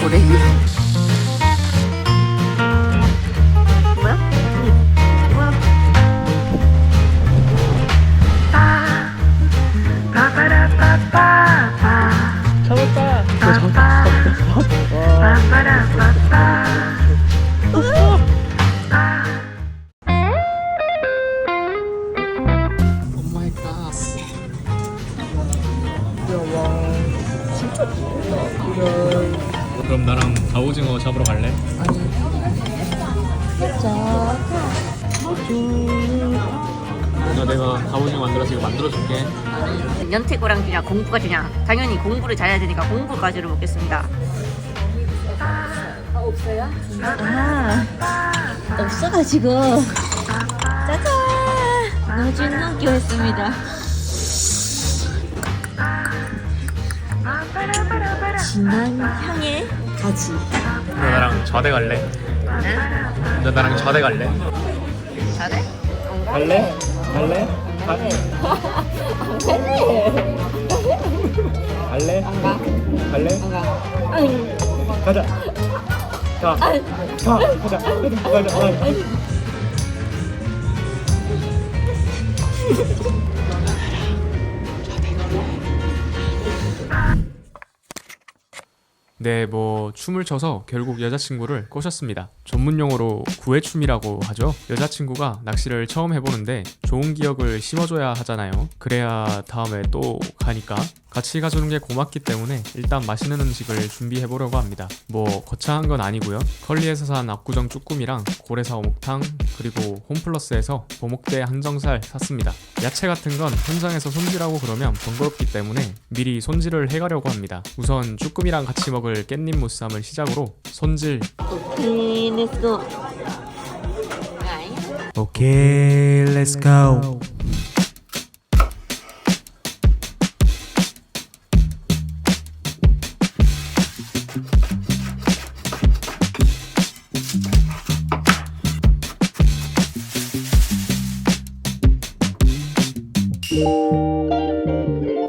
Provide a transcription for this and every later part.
고래기. 뭐야? 뭐야? 잡았다. 오 마이 갓. 귀여워. 진짜 귀엽다. 그럼 나랑 갑오징어 잡으러 갈래? 아니. 자. 내가 갑오징어 만들어서 이거 만들어줄게. 연태고랑 주냐 공부가 주냐. 당연히 공부를 잘해야 되니까 공부까지로 먹겠습니다. 없어요? 없어가지고 짜잔 노준 넘기했습니다. 진한 향의 가지. 너 나랑 좌대 갈래? 응? 너 나랑 좌대 갈래? 잘해? 갈래? 갈래? 갈래? 갈래? 안 가. 갈래? 안 가. 가자. 가. 가자. 가자. 네, 뭐 춤을 춰서 결국 여자친구를 꼬셨습니다. 전문 용어로 구애춤이라고 하죠. 여자친구가 낚시를 처음 해보는데 좋은 기억을 심어줘야 하잖아요. 그래야 다음에 또 가니까. 같이 가주는 게 고맙기 때문에 일단 맛있는 음식을 준비해보려고 합니다. 뭐 거창한 건 아니고요. 컬리에서 산 압구정 쭈꾸미랑 고래사 어묵탕, 그리고 홈플러스에서 보목대 항정살 샀습니다. 야채 같은 건 현장에서 손질하고 그러면 번거롭기 때문에 미리 손질을 해가려고 합니다. 우선 쭈꾸미랑 같이 먹을 깻잎 무쌈을 시작으로 손질. 오케이, 렛츠고. 오케이, 렛츠 고.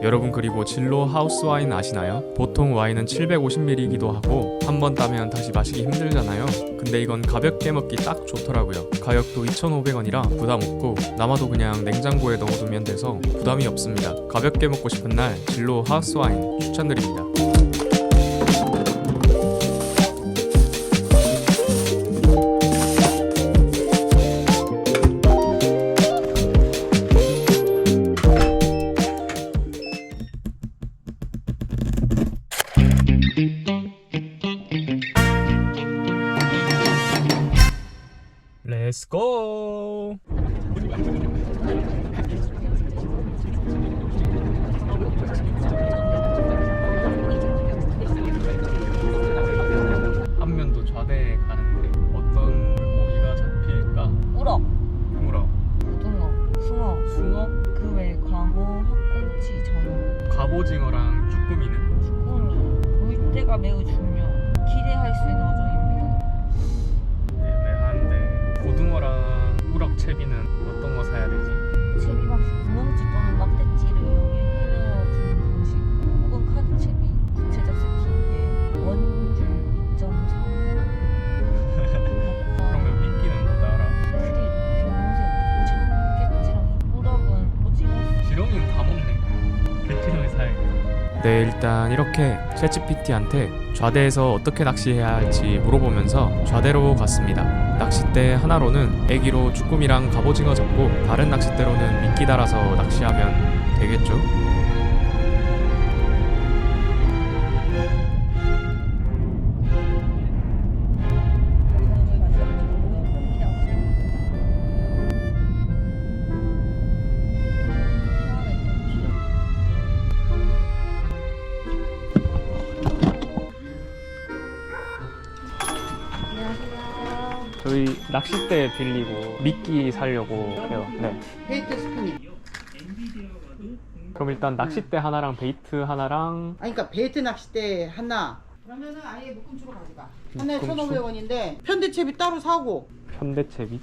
여러분, 그리고 진로 하우스 와인 아시나요? 보통 와인은 750ml이기도 하고 한 번 따면 다시 마시기 힘들잖아요. 근데 이건 가볍게 먹기 딱 좋더라고요. 가격도 2,500원이라 부담 없고 남아도 그냥 냉장고에 넣어두면 돼서 부담이 없습니다. 가볍게 먹고 싶은 날 진로 하우스 와인 추천드립니다. Let's go! 안면도 좌대에 가는데 어떤 물고기가 잡힐까? 우럭, 우럭, 고등어, 숭어, 숭어, 그 외 광어, 학꽁치, 전어, 갑오징어랑 쭈꾸미는? 쭈꾸미. 물때가 매우 중요. 기대할 수 있는 어종입니다. 애매한데 고등어랑 우럭 채비는 어떤 거 사야 되지? 채비박 구멍치 또는 막대지를 이용해 흐려주는 방식, 혹은 카드 채비, 구체적 세팅에 원줄 2.3. 그러면 미끼는 못 알아? 크릴, 병새, 참깨지렁이, 우럭은 오징어. 지렁이는 다 먹네. 개지렁이 사야겠다. 네, 일단 이렇게 챗GPT한테 좌대에서 어떻게 낚시해야 할지 물어보면서 좌대로 갔습니다. 낚싯대 하나로는 애기로 쭈꾸미랑 갑오징어 잡고 다른 낚싯대로는 미끼 달아서 낚시하면 되겠죠? 저희 낚싯대 빌리고 미끼 사려고 해요. 네. 베이트 스피닝. 그럼 일단 낚싯대 하나랑 베이트 하나랑. 아니 그러니까 베이트 낚싯대 하나. 그러면은 아예 묶음추로 가져가. 하나에 묶음추? 1,500원인데 편대채비 따로 사고. 현대채비?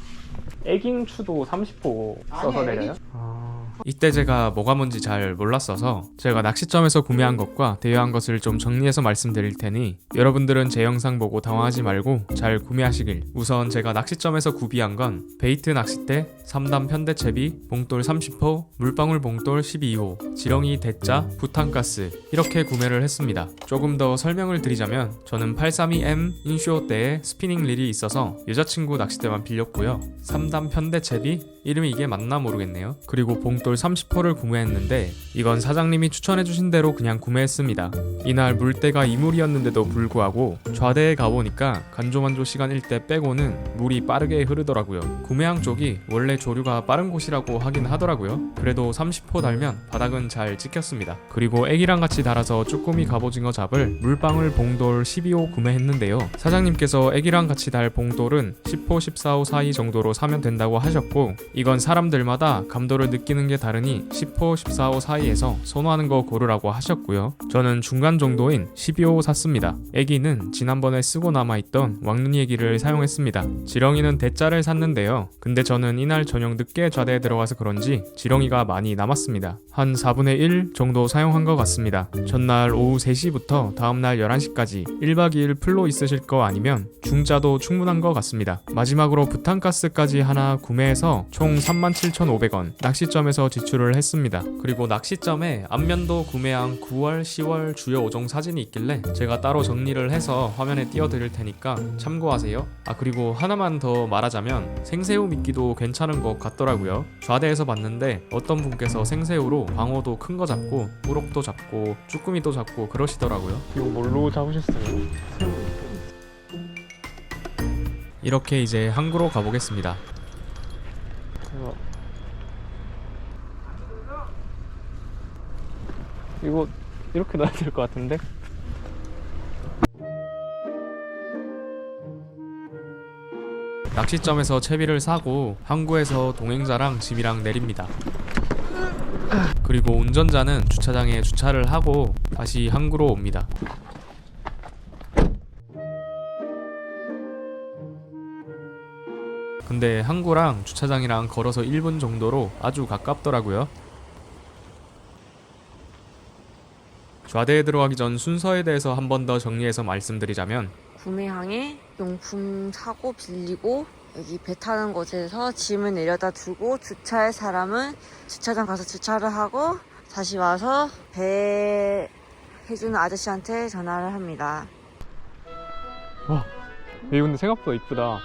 애깅추도 30호 써서 아니야, 내려요? 애깅추. 아, 이때 제가 뭐가 뭔지 잘 몰랐어서 제가 낚시점에서 구매한 것과 대여한 것을 좀 정리해서 말씀드릴 테니 여러분들은 제 영상 보고 당황하지 말고 잘 구매하시길. 우선 제가 낚시점에서 구비한 건 베이트 낚싯대, 3단 편대채비, 봉돌 30호, 물방울 봉돌 12호, 지렁이 대짜, 부탄가스 이렇게 구매를 했습니다. 조금 더 설명을 드리자면 저는 832M 인쇼대에 스피닝 릴이 있어서 여자친구 낚싯대만 빌렸고요. 3단 편대채비, 이름이 이게 맞나 모르겠네요. 그리고 봉돌 30호를 구매했는데 이건 사장님이 추천해주신 대로 그냥 구매했습니다. 이날 물때가 이물이었는데도 불구하고 좌대에 가보니까 간조만조 시간일 때 빼고는 물이 빠르게 흐르더라고요. 구매항 쪽이 원래 조류가 빠른 곳이라고 하긴 하더라고요. 그래도 30호 달면 바닥은 잘 찍혔습니다. 그리고 애기랑 같이 달아서 쭈꾸미 갑오징어 잡을 물방울 봉돌 12호 구매했는데요. 사장님께서 애기랑 같이 달 봉돌은 10호, 14호 사이 정도로 사면 된다고 하셨고 이건 사람들마다 감도를 느끼는 게 다르니 10호, 14호 사이에서 선호하는 거 고르라고 하셨고요. 저는 중간 정도인 12호 샀습니다. 애기는 지난번에 쓰고 남아있던 왕눈이 애기를 사용했습니다. 지렁이는 대짜를 샀는데요. 근데 저는 이날 저녁 늦게 좌대에 들어가서 그런지 지렁이가 많이 남았습니다. 한 4분의 1 정도 사용한 것 같습니다. 전날 오후 3시부터 다음날 11시까지 1박 2일 풀로 있으실 거 아니면 중짜도 충분한 것 같습니다. 마지막으로 부탄가스까지 하나 구매해서 총 37,500원 낚시점에서 지출을 했습니다. 그리고 낚시점에 안면도 구매한 9월, 10월 주요 5종 사진이 있길래 제가 따로 정리를 해서 화면에 띄워드릴 테니까 참고하세요. 그리고 하나만 더 말하자면 생새우 미끼도 괜찮은 것 같더라고요. 좌대에서 봤는데 어떤 분께서 생새우로 광어도 큰 거 잡고 우럭도 잡고 쭈꾸미도 잡고 그러시더라고요. 이거 뭘로 잡으셨어요? 이렇게 이제 항구로 가보겠습니다. 이거 이렇게 놔야 될 것 같은데? 낚시점에서 채비를 사고 항구에서 동행자랑 짐이랑 내립니다. 그리고 운전자는 주차장에 주차를 하고 다시 항구로 옵니다. 근데 항구랑 주차장이랑 걸어서 1분 정도로 아주 가깝더라고요. 좌대에 들어가기 전 순서에 대해서 한 번 더 정리해서 말씀드리자면 구매항에 용품 사고 빌리고 여기 배 타는 곳에서 짐을 내려다 두고 주차할 사람은 주차장 가서 주차를 하고 다시 와서 배 해주는 아저씨한테 전화를 합니다. 와, 여기 근데 생각보다 이쁘다.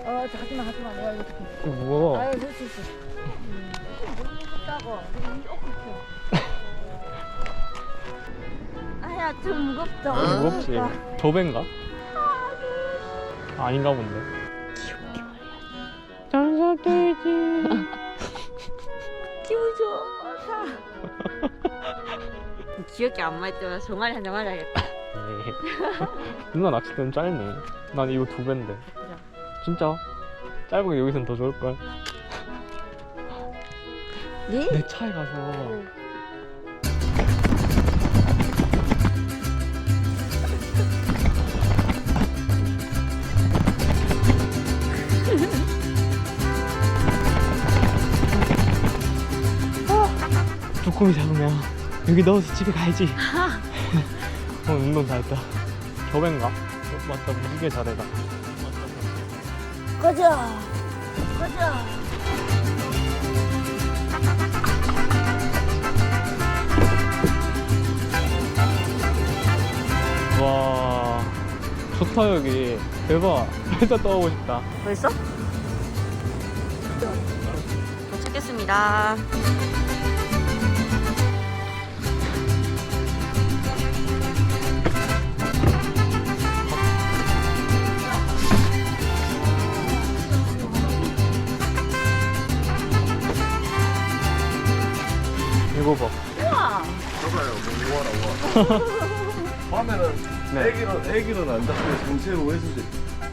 하지마 내가 이거 줄게. 무거워. 아유 그럴 수 있어. 무겁다고. 아야 좀 무겁다. 무겁지? 도배인가? 아닌가 본데. 귀엽게 말해야지. 장사되지. 기분 좋아. 귀엽게 안 말 때마다 종아리 한 장 맞아야겠다. 누나 낚싯대는 짧네. 난 이거 2배인데. 그래. 진짜? 짧은 게 여기선 더 좋을걸? 네? 내 차에 가서 쭈꾸미 잡으면 여기 넣어서 집에 가야지. 운동 잘했다. 겨배인가? 맞다, 무지개 잘해다. 가자. 와, 좋다 여기. 대박. 진짜 떠오고 싶다. 벌써? 도착했습니다. 이거 봐. 우와. 봐봐요, 뭐 밤에는 네. 애기는 안 잡고 생새우 외수지.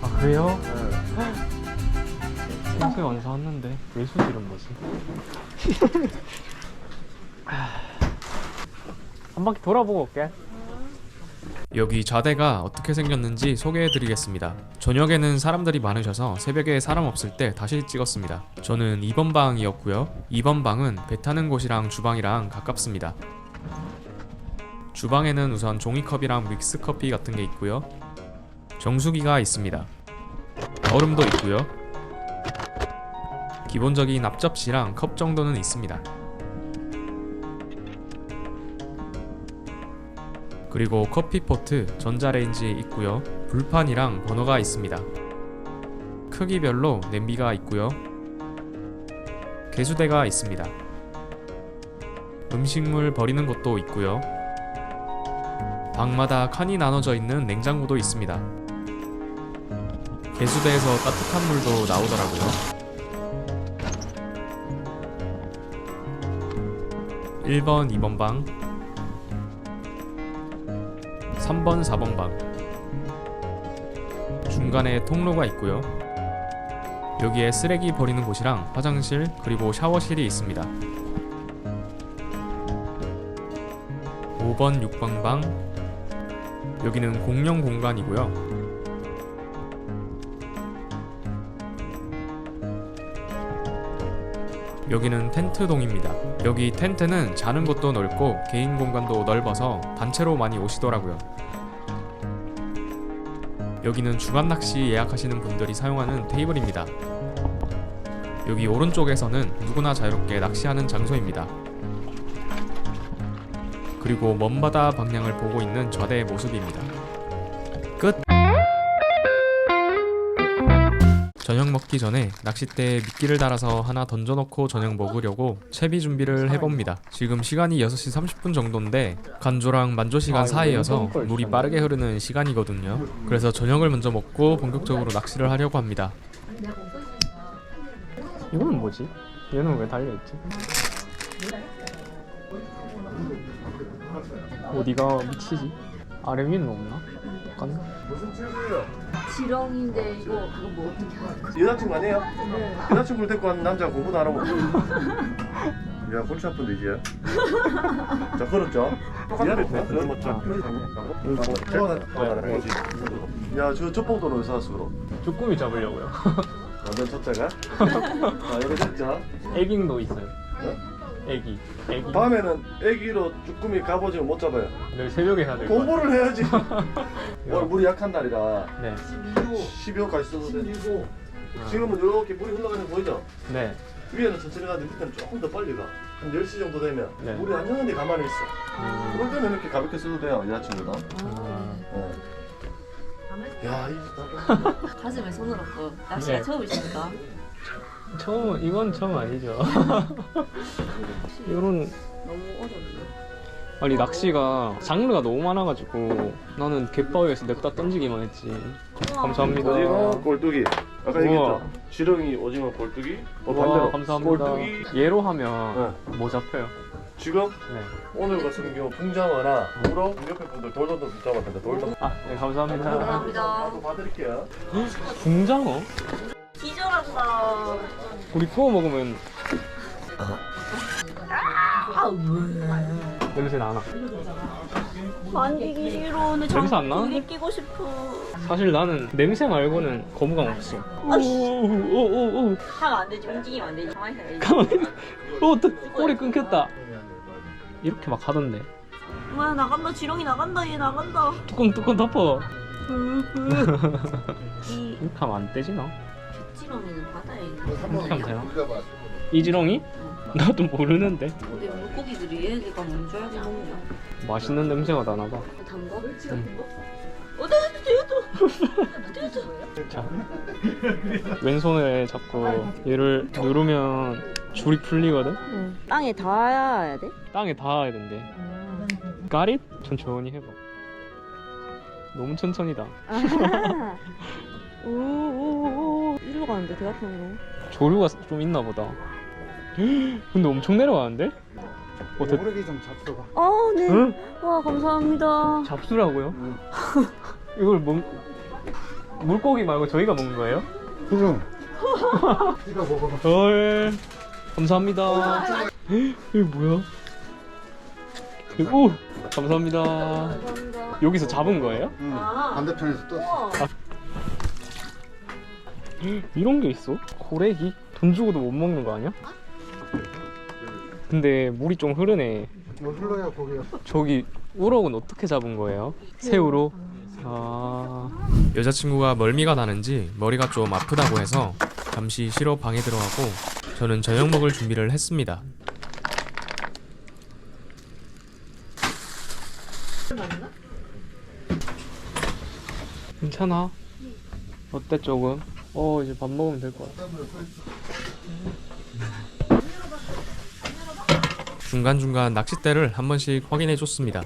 아, 그래요? 네. 생새 안 사왔는데 외수질은 뭐지? 한 바퀴 돌아보고 올게. 여기 좌대가 어떻게 생겼는지 소개해드리겠습니다. 저녁에는 사람들이 많으셔서 새벽에 사람 없을 때 다시 찍었습니다. 저는 2번 방이었고요. 2번 방은 배 타는 곳이랑 주방이랑 가깝습니다. 주방에는 우선 종이컵이랑 믹스커피 같은 게 있고요. 정수기가 있습니다. 얼음도 있고요. 기본적인 앞접시랑 컵 정도는 있습니다. 그리고 커피포트, 전자레인지 있고요. 불판이랑 버너가 있습니다. 크기별로 냄비가 있고요. 개수대가 있습니다. 음식물 버리는 곳도 있고요. 방마다 칸이 나눠져 있는 냉장고도 있습니다. 개수대에서 따뜻한 물도 나오더라고요. 1번, 2번 방, 3번, 4번 방. 중간에 통로가 있고요. 여기에 쓰레기 버리는 곳이랑 화장실 그리고 샤워실이 있습니다. 5번, 6번 방. 여기는 공용 공간이고요. 여기는 텐트동입니다. 여기 텐트는 자는 곳도 넓고 개인 공간도 넓어서 단체로 많이 오시더라고요. 여기는 주간 낚시 예약하시는 분들이 사용하는 테이블입니다. 여기 오른쪽에서는 누구나 자유롭게 낚시하는 장소입니다. 그리고 먼바다 방향을 보고 있는 좌대의 모습입니다. 끝! 저녁 먹기 전에 낚싯대에 미끼를 달아서 하나 던져놓고 저녁 먹으려고 채비 준비를 해봅니다. 지금 시간이 6시 30분 정도인데 간조랑 만조 시간 사이여서 물이 빠르게 흐르는 시간이거든요. 그래서 저녁을 먼저 먹고 본격적으로 낚시를 하려고 합니다. 이거는 뭐지? 얘는 왜 달려있지? 어디가 미치지? 아래 위에는 없나? 똑같나? 무슨 친구예요? 지렁인데 이거 그거 뭐 어떻게 하는 거야? 여자친구 아니에요? 여자친구를 데리고 왔는 남자가 공부도 안 하고. 야, 골치 아픈데 이제. 자, 그렇죠. 야, 저 젖봉도는 왜 사왔어 그럼? 쭈꾸미 잡으려고요. 완전 첫째가? 아, 이거 진짜. 애깅도 있어요. 네? 애기. 밤에는 애기로 쭈꾸미 갑오징어 못 잡아요. 내일 새벽에 해야 될 것 같아. 공부를 해야지. 오늘 물이 약한 날이라 네. 12호까지 써도 돼. 지금은 이렇게 물이 흘러가는 거 보이죠? 네. 위에는 천천히 가는데 밑에는 조금 더 빨리 가. 한 10시 정도 되면 네. 물이 안정한데 가만히 있어. 그럴 때는 이렇게 가볍게 써도 돼요, 여자친구가. 어. 야, 이 가슴에 손을 얹고 낚시가 네. 처음이십니까? 이건 처음 아니죠. 이런 너무 어렵네. 아니 낚시가 장르가 너무 많아가지고 나는 갯바위에서 냅다 던지기만 했지. 감사합니다. 오징어, 꼴뚜기. 아까 우와. 얘기했죠? 지렁이, 오징어, 꼴뚜기. 와, 반대로 감사합니다. 꼴뚜기. 얘로 하면 뭐 잡혀요? 지금 네. 오늘 같은 경우 붕장어나 우럭 옆에 분들 돌돔도 잡았는데 돌돔. 아, 네, 감사합니다. 감사합니다. 또 봐드릴게요. 붕장어? 기절한다. 우리 구워 먹으면 냄새 나나? 만지기 싫어. 근데 냄새 안 나? 되게 끼고 싶어. 사실 나는 냄새 말고는 거부감 없어. 오오오오 하면 안 되지. 움직이면 안 되지. 가만히 있어야지. 가만히. 꼬리 끊겼다. 이렇게 막 하던데. 뭐야 나간다. 지렁이 나간다. 얘 나간다. 뚜껑 덮어. 이 이렇게 하면 안 떼지나? 지렁이는 바다에 있는. 이렇게 하면 되나? 이 지렁이? 나도 모르는데. 근데 물고기들이 얘가 뭔 줄 알고 먹냐? 맛있는 냄새가 나나봐. 담가? 응. 뒤에도. 자, 왼손에 잡고 얘를 누르면 줄이 풀리거든? 땅에 닿아야 돼? 땅에 닿아야 된대. Got it? 천천히 해봐. 너무 천천히다. 오오오 일로 가는데 대각선으로. 조류가 좀 있나 보다. 근데 엄청 내려가는데? 모르게 좀 잡숴봐. 아 네. 응? 와 감사합니다. 잡수라고요? 이걸 물고기 말고 저희가 먹는 거예요? 그럼. 이거 먹어봐. 헐. 감사합니다. 이게 뭐야? 오! 감사합니다. 감사합니다. 여기서 잡은 거예요? 응. 반대편에서 떴어. 이런 게 있어? 고래기? 돈 주고도 못 먹는 거 아니야? 근데 물이 좀 흐르네. 뭐 흘러야 고기야. 저기 우럭은 어떻게 잡은 거예요? 새우로? 아... 여자친구가 멀미가 나는지 머리가 좀 아프다고 해서 잠시 쉬러 방에 들어가고 저는 저녁 먹을 준비를 했습니다. 괜찮아? 어때 조금? 이제 밥 먹으면 될 것 같아. 중간중간 낚싯대를 한 번씩 확인해 줬습니다.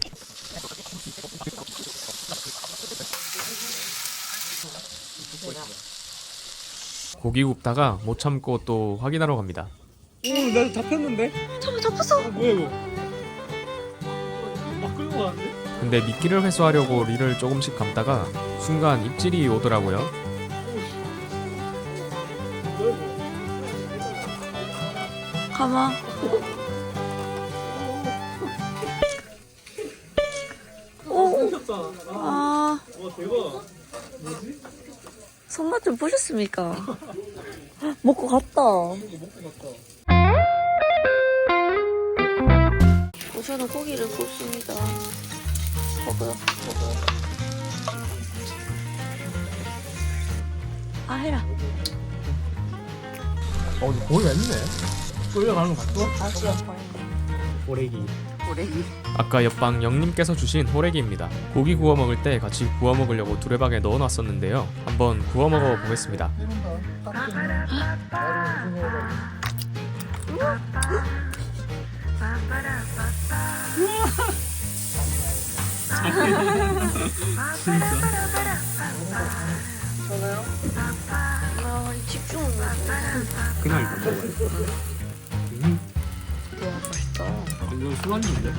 고기 굽다가 못 참고 또 확인하러 갑니다. 나 잡혔는데? 잡았어. 뭐야 이거? 막 끌고 가는데? 근데 미끼를 회수하려고 릴을 조금씩 감다가 순간 입질이 오더라고요. 가만. 아, 대박. 손맛 좀 보셨습니까? 먹고 갔다. 저는 고기를 굽습니다. 먹어요. 아, 해라. 고기가 있네. 끌려가는 거 봤어? 고래기. 고래기. 아까 옆방 영님께서 주신 호래기입니다. 고기 구워 먹을 때 같이 구워 먹으려고 두레박에 넣어놨었는데요. 한번 구워 먹어 보겠습니다. 전화요? 아, 집중을 못 해. 그냥 일단 먹어요. 와, 맛있다. 이거 술안주인데?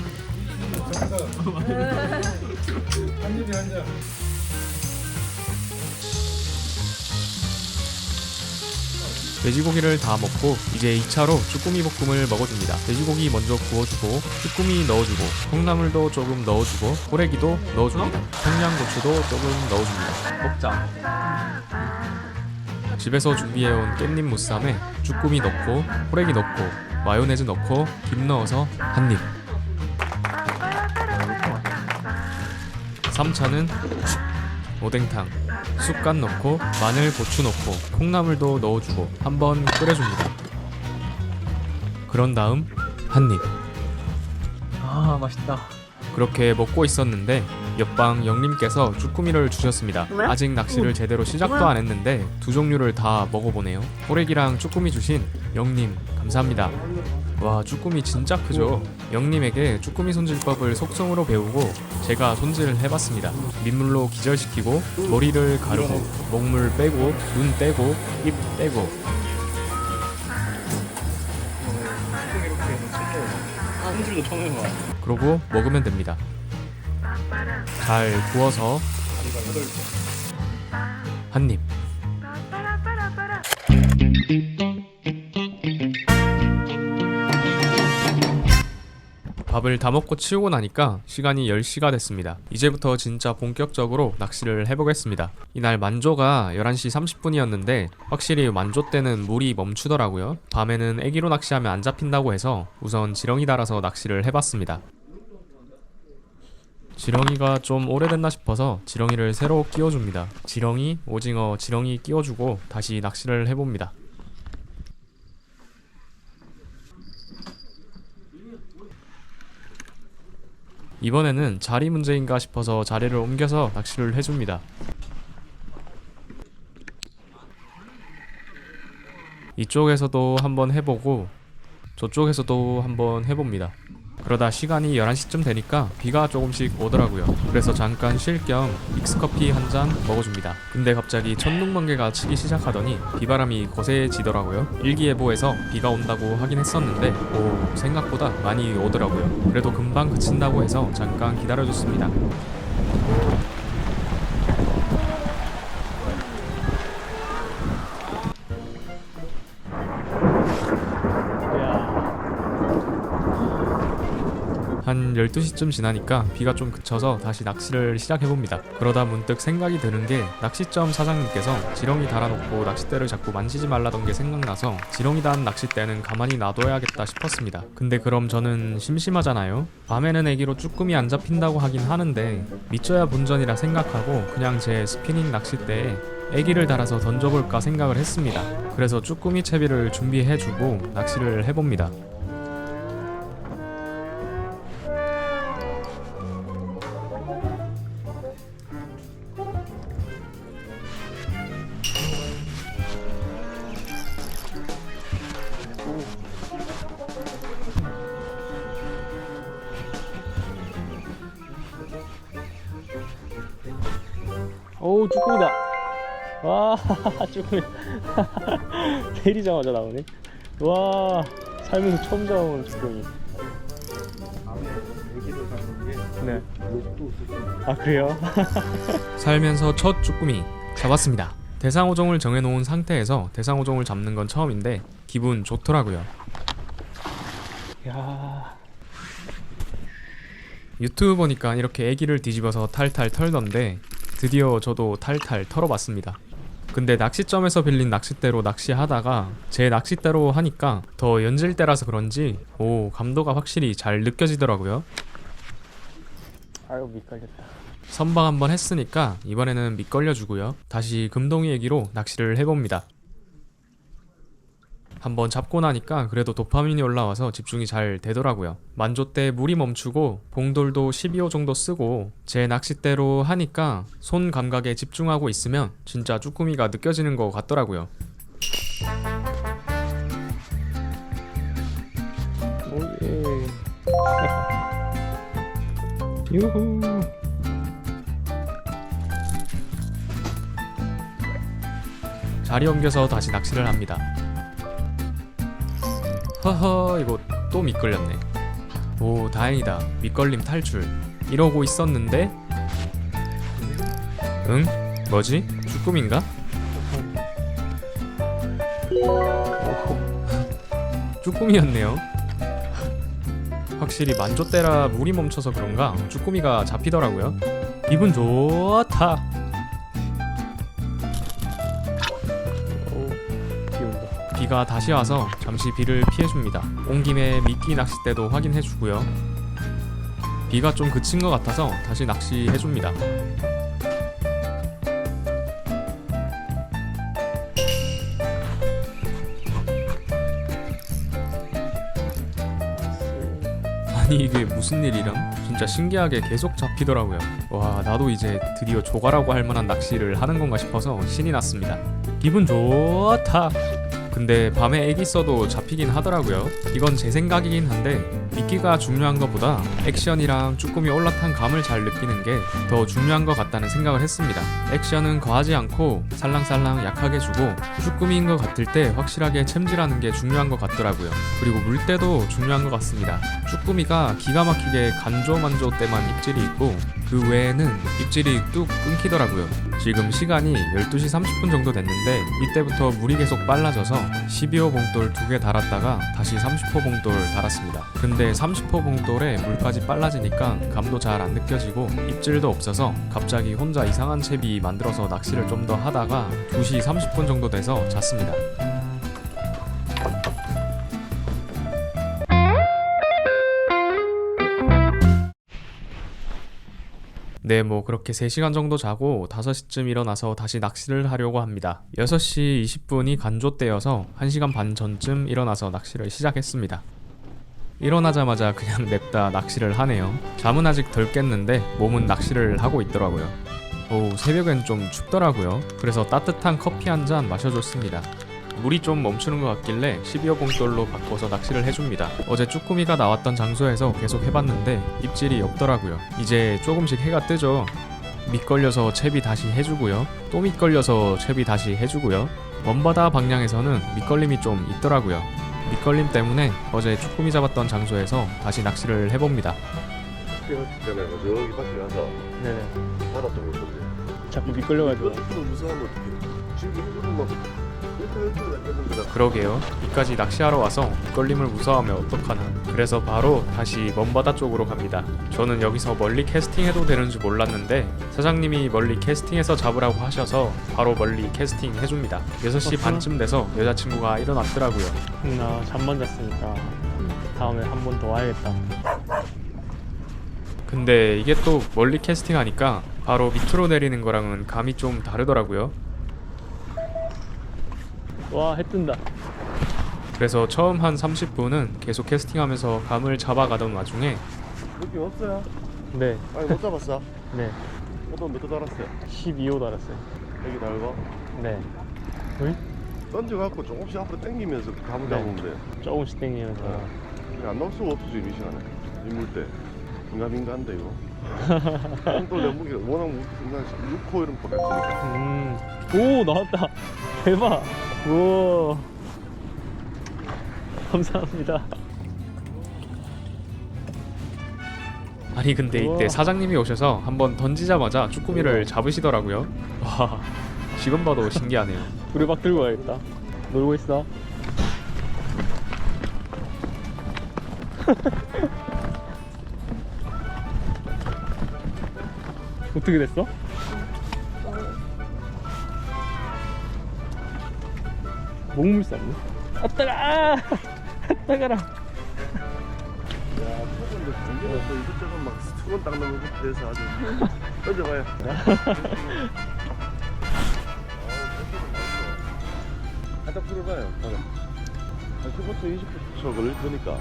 돼지고기를 다 먹고 이제 2차로 쭈꾸미 볶음을 먹어줍니다. 돼지고기 먼저 구워주고 쭈꾸미 넣어주고 콩나물도 조금 넣어주고 호래기도 넣어줍니다. 청양고추도 조금 넣어줍니다. 먹자. 집에서 준비해온 깻잎 무쌈에 쭈꾸미 넣고 호래기 넣고 마요네즈 넣고 김 넣어서 한입. 3차는 오뎅탕, 쑥갓 넣고 마늘, 고추 넣고 콩나물도 넣어주고 한번 끓여줍니다. 그런 다음 한입. 아 맛있다. 그렇게 먹고 있었는데 옆방 영님께서 쭈꾸미를 주셨습니다. 뭐야? 아직 낚시를 제대로 시작도 뭐야? 안 했는데 두 종류를 다 먹어보네요. 호래기랑 쭈꾸미 주신 영님 감사합니다. 와, 쭈꾸미 진짜 크죠? 영님에게 쭈꾸미 손질법을 속성으로 배우고 제가 손질을 해봤습니다. 민물로 기절시키고 머리를 가르고 먹물 빼고 눈 떼고 입 떼고 손질도 처음 해봐. 그러고 먹으면 됩니다. 잘 구워서 한 입. 밥을 다 먹고 치우고 나니까 시간이 10시가 됐습니다. 이제부터 진짜 본격적으로 낚시를 해보겠습니다. 이날 만조가 11시 30분이었는데 확실히 만조 때는 물이 멈추더라고요. 밤에는 애기로 낚시하면 안 잡힌다고 해서 우선 지렁이 달아서 낚시를 해봤습니다. 지렁이가 좀 오래됐나 싶어서 지렁이를 새로 끼워줍니다. 지렁이, 오징어, 지렁이 끼워주고 다시 낚시를 해봅니다. 이번에는 자리 문제인가 싶어서 자리를 옮겨서 낚시를 해줍니다. 이쪽에서도 한번 해보고 저쪽에서도 한번 해봅니다. 그러다 시간이 11시쯤 되니까 비가 조금씩 오더라고요. 그래서 잠깐 쉴 겸 믹스커피 한 잔 먹어줍니다. 근데 갑자기 천둥번개가 치기 시작하더니 비바람이 거세지더라고요. 일기예보에서 비가 온다고 하긴 했었는데 생각보다 많이 오더라고요. 그래도 금방 그친다고 해서 잠깐 기다려줬습니다. 한 12시쯤 지나니까 비가 좀 그쳐서 다시 낚시를 시작해봅니다. 그러다 문득 생각이 드는 게 낚시점 사장님께서 지렁이 달아놓고 낚싯대를 자꾸 만지지 말라던 게 생각나서 지렁이 단 낚싯대는 가만히 놔둬야겠다 싶었습니다. 근데 그럼 저는 심심하잖아요. 밤에는 애기로 쭈꾸미 안 잡힌다고 하긴 하는데 믿져야 본전이라 생각하고 그냥 제 스피닝 낚싯대에 애기를 달아서 던져볼까 생각을 했습니다. 그래서 쭈꾸미 채비를 준비해주고 낚시를 해봅니다. 어우 쭈꾸미다. 와 쭈꾸미 내리자마자 나오네. 와 살면서 처음 잡아본 쭈꾸미. 네. 아 그래요? 살면서 첫 쭈꾸미 잡았습니다. 대상어종을 정해놓은 상태에서 대상어종을 잡는 건 처음인데 기분 좋더라고요. 야 유튜브 보니까 이렇게 애기를 뒤집어서 탈탈 털던데 드디어 저도 탈탈 털어봤습니다. 근데 낚시점에서 빌린 낚싯대로 낚시하다가 제 낚싯대로 하니까 더 연질대라서 그런지 감도가 확실히 잘 느껴지더라고요. 아유 미끌렸다. 선방 한번 했으니까 이번에는 밑걸려주고요. 다시 금동이 애기로 낚시를 해봅니다. 한번 잡고 나니까 그래도 도파민이 올라와서 집중이 잘 되더라고요. 만조대 물이 멈추고 봉돌도 12호 정도 쓰고 제 낚싯대로 하니까 손 감각에 집중하고 있으면 진짜 쭈꾸미가 느껴지는 것 같더라고요. 오예. 유후. 자리 옮겨서 다시 낚시를 합니다. 허허 이거 또 미끌렸네. 오 다행이다. 미끌림 탈출. 이러고 있었는데 응? 뭐지? 쭈꾸미인가? 쭈꾸미였네요. 확실히 만조대라 물이 멈춰서 그런가 쭈꾸미가 잡히더라고요. 기분 좋다. 오 귀여운다. 비가 다시 와서 잠시 비를 피해줍니다. 온 김에 미끼 낚싯대도 확인해주고요. 비가 좀 그친 것 같아서 다시 낚시해줍니다. 아니 이게 무슨 일이람? 진짜 신기하게 계속 잡히더라고요. 와 나도 이제 드디어 조가라고 할 만한 낚시를 하는 건가 싶어서 신이 났습니다. 기분 좋다. 근데 밤에 애기 써도 잡히긴 하더라고요. 이건 제 생각이긴 한데 미끼가 중요한 것보다 액션이랑 쭈꾸미 올라탄 감을 잘 느끼는 게 더 중요한 것 같다는 생각을 했습니다. 액션은 과하지 않고 살랑살랑 약하게 주고 쭈꾸미인 것 같을 때 확실하게 챔질하는 게 중요한 것 같더라고요. 그리고 물때도 중요한 것 같습니다. 쭈꾸미가 기가 막히게 간조만조 때만 입질이 있고 그 외에는 입질이 뚝 끊기더라고요. 지금 시간이 12시 30분 정도 됐는데 이때부터 물이 계속 빨라져서 12호 봉돌 2개 달았다가 다시 30호 봉돌 달았습니다. 근데 30호 봉돌에 물까지 빨라지니까 감도 잘 안 느껴지고 입질도 없어서 갑자기 혼자 이상한 채비 만들어서 낚시를 좀 더 하다가 2시 30분 정도 돼서 잤습니다. 네, 뭐 그렇게 3시간 정도 자고 5시쯤 일어나서 다시 낚시를 하려고 합니다. 6시 20분이 간조 때여서 1시간 반 전쯤 일어나서 낚시를 시작했습니다. 일어나자마자 그냥 냅다 낚시를 하네요. 잠은 아직 덜 깼는데 몸은 낚시를 하고 있더라고요. 새벽엔 좀 춥더라고요. 그래서 따뜻한 커피 한 잔 마셔줬습니다. 물이 좀 멈추는 것 같길래 12호 봉돌로 바꿔서 낚시를 해줍니다. 어제 쭈꾸미가 나왔던 장소에서 계속 해봤는데 입질이 없더라고요. 이제 조금씩 해가 뜨죠. 밑걸려서 채비 다시 해주고요. 또 밑걸려서 채비 다시 해주고요. 먼바다 방향에서는 밑걸림이 좀 있더라고요. 밑걸림 때문에 어제 쭈꾸미 잡았던 장소에서 다시 낚시를 해봅니다. 있잖아요. 저기 밖에 가서 네네. 바다 쪽으로 보세요. 자꾸 미끌려가지고. 그걸 무서워하면 어떡해. 지금 이거는 막 그러게요. 이까지 낚시하러 와서 미끌림을 무서워하면 어떡하나. 그래서 바로 다시 먼바다 쪽으로 갑니다. 저는 여기서 멀리 캐스팅해도 되는 줄 몰랐는데 사장님이 멀리 캐스팅해서 잡으라고 하셔서 바로 멀리 캐스팅 해줍니다. 6시 반쯤 돼서 여자친구가 일어났더라고요. 나 잠만 잤으니까 다음에 한 번 더 와야겠다. 근데 이게 또 멀리 캐스팅하니까 바로 밑으로 내리는 거랑은 감이 좀 다르더라고요. 와, 해 뜬다. 그래서 처음 한 30분은 계속 캐스팅하면서 감을 잡아가던 와중에 느낌 없어요? 네, 아니 못 잡았어. 네. 어떤 몇도 달았어요? 12호 달았어요. 여기 달고 네. 응? 던져갖고 조금씩 앞으로 당기면서 감을 네. 잡으면 돼. 조금씩 당기면서. 안 나올 수가 없어 지금 이 시간에. 인물 때. 인간인간데 이거. 또 내 무게 워낙 난 6호 이런 거 했으니까. 오, 나왔다. 대박. 우와. 감사합니다. 아니 근데 이때 우와. 사장님이 오셔서 한번 던지자마자 쭈꾸미를 잡으시더라고요. 와, 지금 봐도 신기하네요. 두레박 들고 가야겠다. 놀고 있어. 어떻게 됐어? 목물 쌌네. 아 따가! 아 따가라. 야, 초반도 던져서 이것저것 막 수건 닦는 것부터 돼서 아주 던져봐요. 살짝 풀어봐요. 한 10부터 20초 걸릴 테니까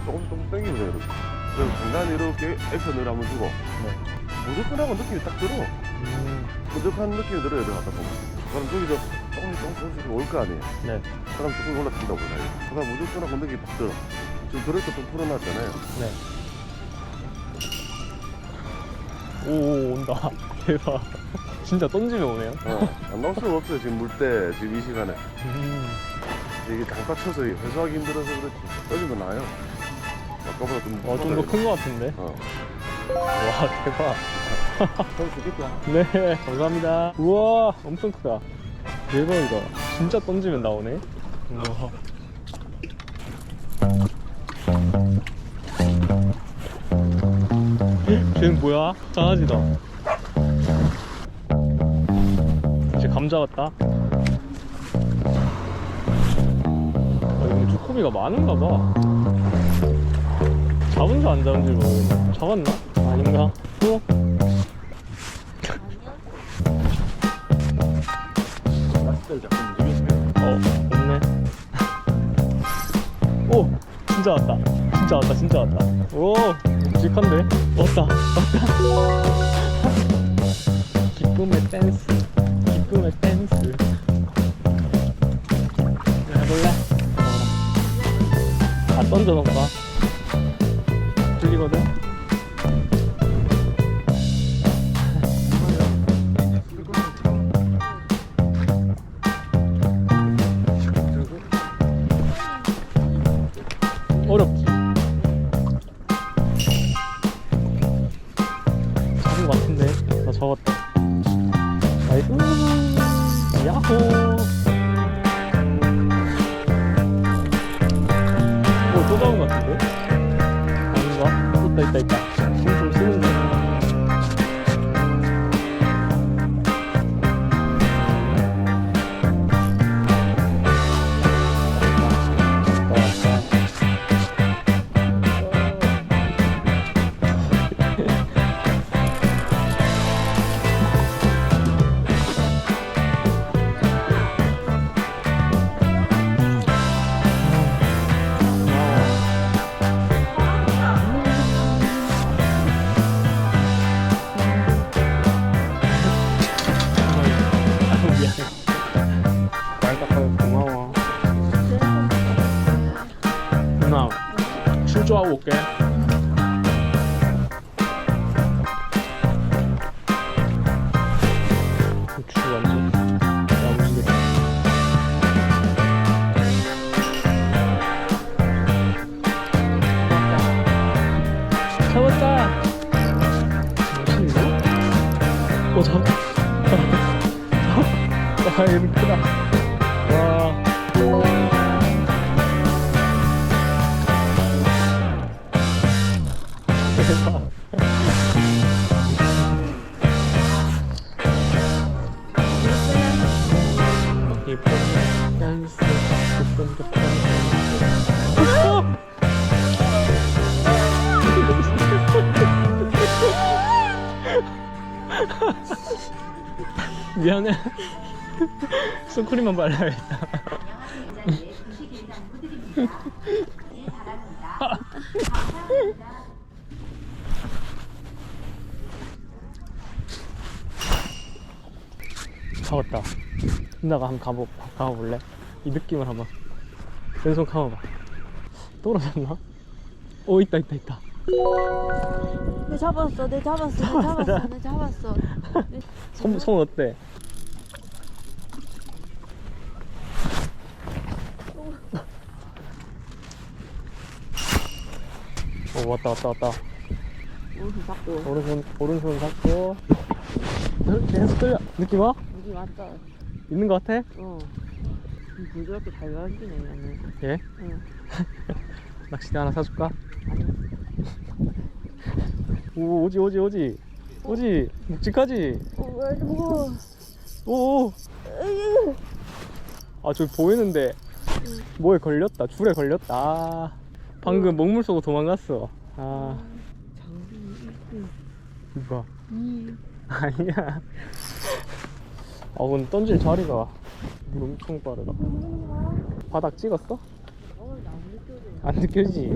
조금씩 당기면 돼요. 이렇게. 그럼 간간히 이렇게 액션을 한번 주고 무조건하고 느낌이 딱 들어. 부족한 느낌이 들어요. 이렇게 하다 보면. 그럼 저기서 조금씩 올 거 아니에요. 네. 그럼 조금 올라간다고 봐요. 그다음 무조건하고 느낌이 딱 들어. 지금 그래서 좀 풀어놨잖아요. 네. 오, 온다. 대박. 진짜 던지면 오네요. 안 나올 수가 없어요. 지금 물 때, 지금 이 시간에. 이게 장타 쳐서 회수하기 힘들어서 그렇지. 떨리면 나요. 아까보다 좀. 좀 더 큰 거 같은데? 와, 대박. 좀 좋겠다. 네, 감사합니다. 우와, 엄청 크다. 대박이다. 진짜 던지면 나오네. 우와. 쟤는 뭐야? 강아지다. 이제 감자 같다. 여기 쭈꾸미가 많은가 봐. 잡은지 안 잡은지 모르겠네. 잡았나? 아닌가? 또? 낚싯대를 자꾸 움직이시면. 없네. 오! 진짜 왔다. 진짜 왔다. 진짜 왔다. 오! 묵직한데? 왔다. 기쁨의 댄스. 기쁨의 댄스. 해볼래? 다 던져놓을까? 들리거든? 어렵지? 잡은 것 같은데? 나 잡았다. 나이스! 야호! 오, 또 잡은 것 같은데? 아닌가? 있다. 힘좀 쓰는 거. 고마워. 누나, 출조하고 올게. 고추 완전 야무지게. 잡았다. 멋있는데? 잡았다. 아, 얘는 크다. 미안해. 선크림만 발라야겠다. 잡았다. 누나가 한번 가볼래? 이 느낌을 한번. 왼손 감아봐. 떨어졌나? 오, 있다. 내 잡았어. 손 어때? 오, 왔다. 오른손 잡고. 계속 떨려. 느낌 와? 여기 맞다. 있는 거 같아? 부드럽게 잘 만지네 얘는. 예? 응. 낚싯대 하나 사줄까? 아니. 오, 오지. 묵직하지? 왜 이렇게 무거워? 오. 아, 저기 보이는데 뭐에 걸렸다. 줄에 걸렸다. 아, 방금 먹물 쏘고 도망갔어. 아, 이거 아니야. 아, 근데 던질 자리가 물 엄청 빠르다. 바닥 찍었어? 안 느껴지지?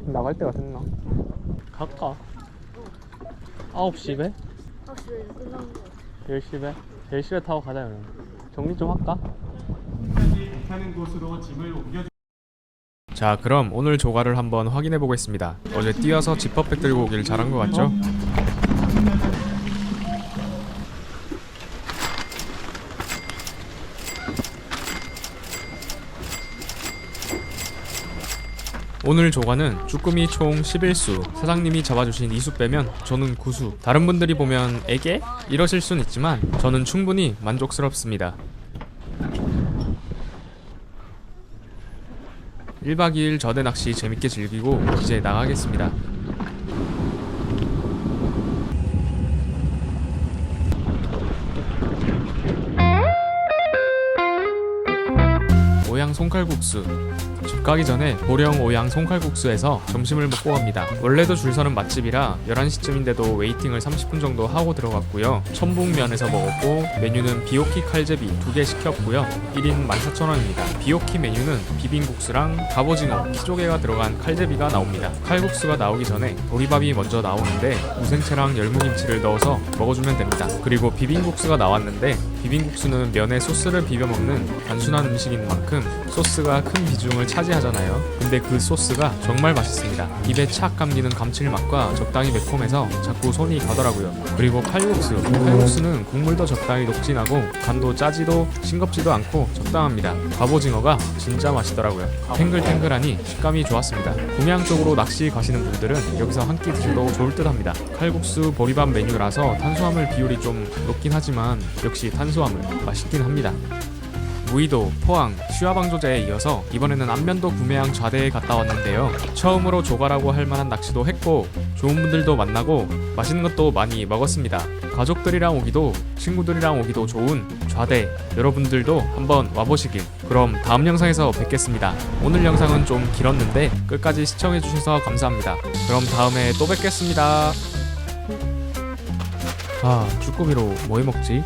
나갈 때가 됐나? 갈까? 9시 배? 10시 배? 10시 배 타고 가자. 그럼 정리 좀 할까? 자, 그럼 오늘 조과를 한번 확인해 보겠습니다. 어제 뛰어서 지퍼백 들고 오길 잘한 것 같죠? 오늘 조과는 쭈꾸미 총 11수, 사장님이 잡아주신 2수 빼면 저는 9수. 다른 분들이 보면 에게? 이러실 순 있지만 저는 충분히 만족스럽습니다. 1박 2일 저대 낚시 재밌게 즐기고 이제 나가겠습니다. 오양 송칼국수. 집 가기 전에 보령 오양 송칼국수에서 점심을 먹고 갑니다. 원래도 줄 서는 맛집이라 11시쯤인데도 웨이팅을 30분 정도 하고 들어갔고요. 천북면에서 먹었고 메뉴는 비오키 칼제비 2개 시켰고요. 1인 14,000원입니다. 비오키 메뉴는 비빔국수랑 갑오징어, 키조개가 들어간 칼제비가 나옵니다. 칼국수가 나오기 전에 보리밥이 먼저 나오는데 무생채랑 열무김치를 넣어서 먹어주면 됩니다. 그리고 비빔국수가 나왔는데 비빔국수는 면에 소스를 비벼 먹는 단순한 음식인 만큼 소스가 큰 비중을 차지하잖아요. 근데 그 소스가 정말 맛있습니다. 입에 착 감기는 감칠맛과 적당히 매콤해서 자꾸 손이 가더라고요. 그리고 칼국수는 국물도 적당히 녹진하고 간도 짜지도 싱겁지도 않고 적당합니다. 갑오징어가 진짜 맛있더라고요. 탱글탱글하니 식감이 좋았습니다. 동해안 쪽으로 낚시 가시는 분들은 여기서 한 끼 드셔도 좋을 듯 합니다. 칼국수 보리밥 메뉴라서 탄수화물 비율이 좀 높긴 하지만 역시 탄수화물 맛있긴 합니다. 무의도, 포항, 시화방조제에 이어서 이번에는 안면도 구매항 좌대에 갔다 왔는데요. 처음으로 조과라고 할 만한 낚시도 했고 좋은 분들도 만나고 맛있는 것도 많이 먹었습니다. 가족들이랑 오기도 친구들이랑 오기도 좋은 좌대, 여러분들도 한번 와보시길. 그럼 다음 영상에서 뵙겠습니다. 오늘 영상은 좀 길었는데 끝까지 시청해주셔서 감사합니다. 그럼 다음에 또 뵙겠습니다. 아, 쭈꾸미로 뭐 해먹지?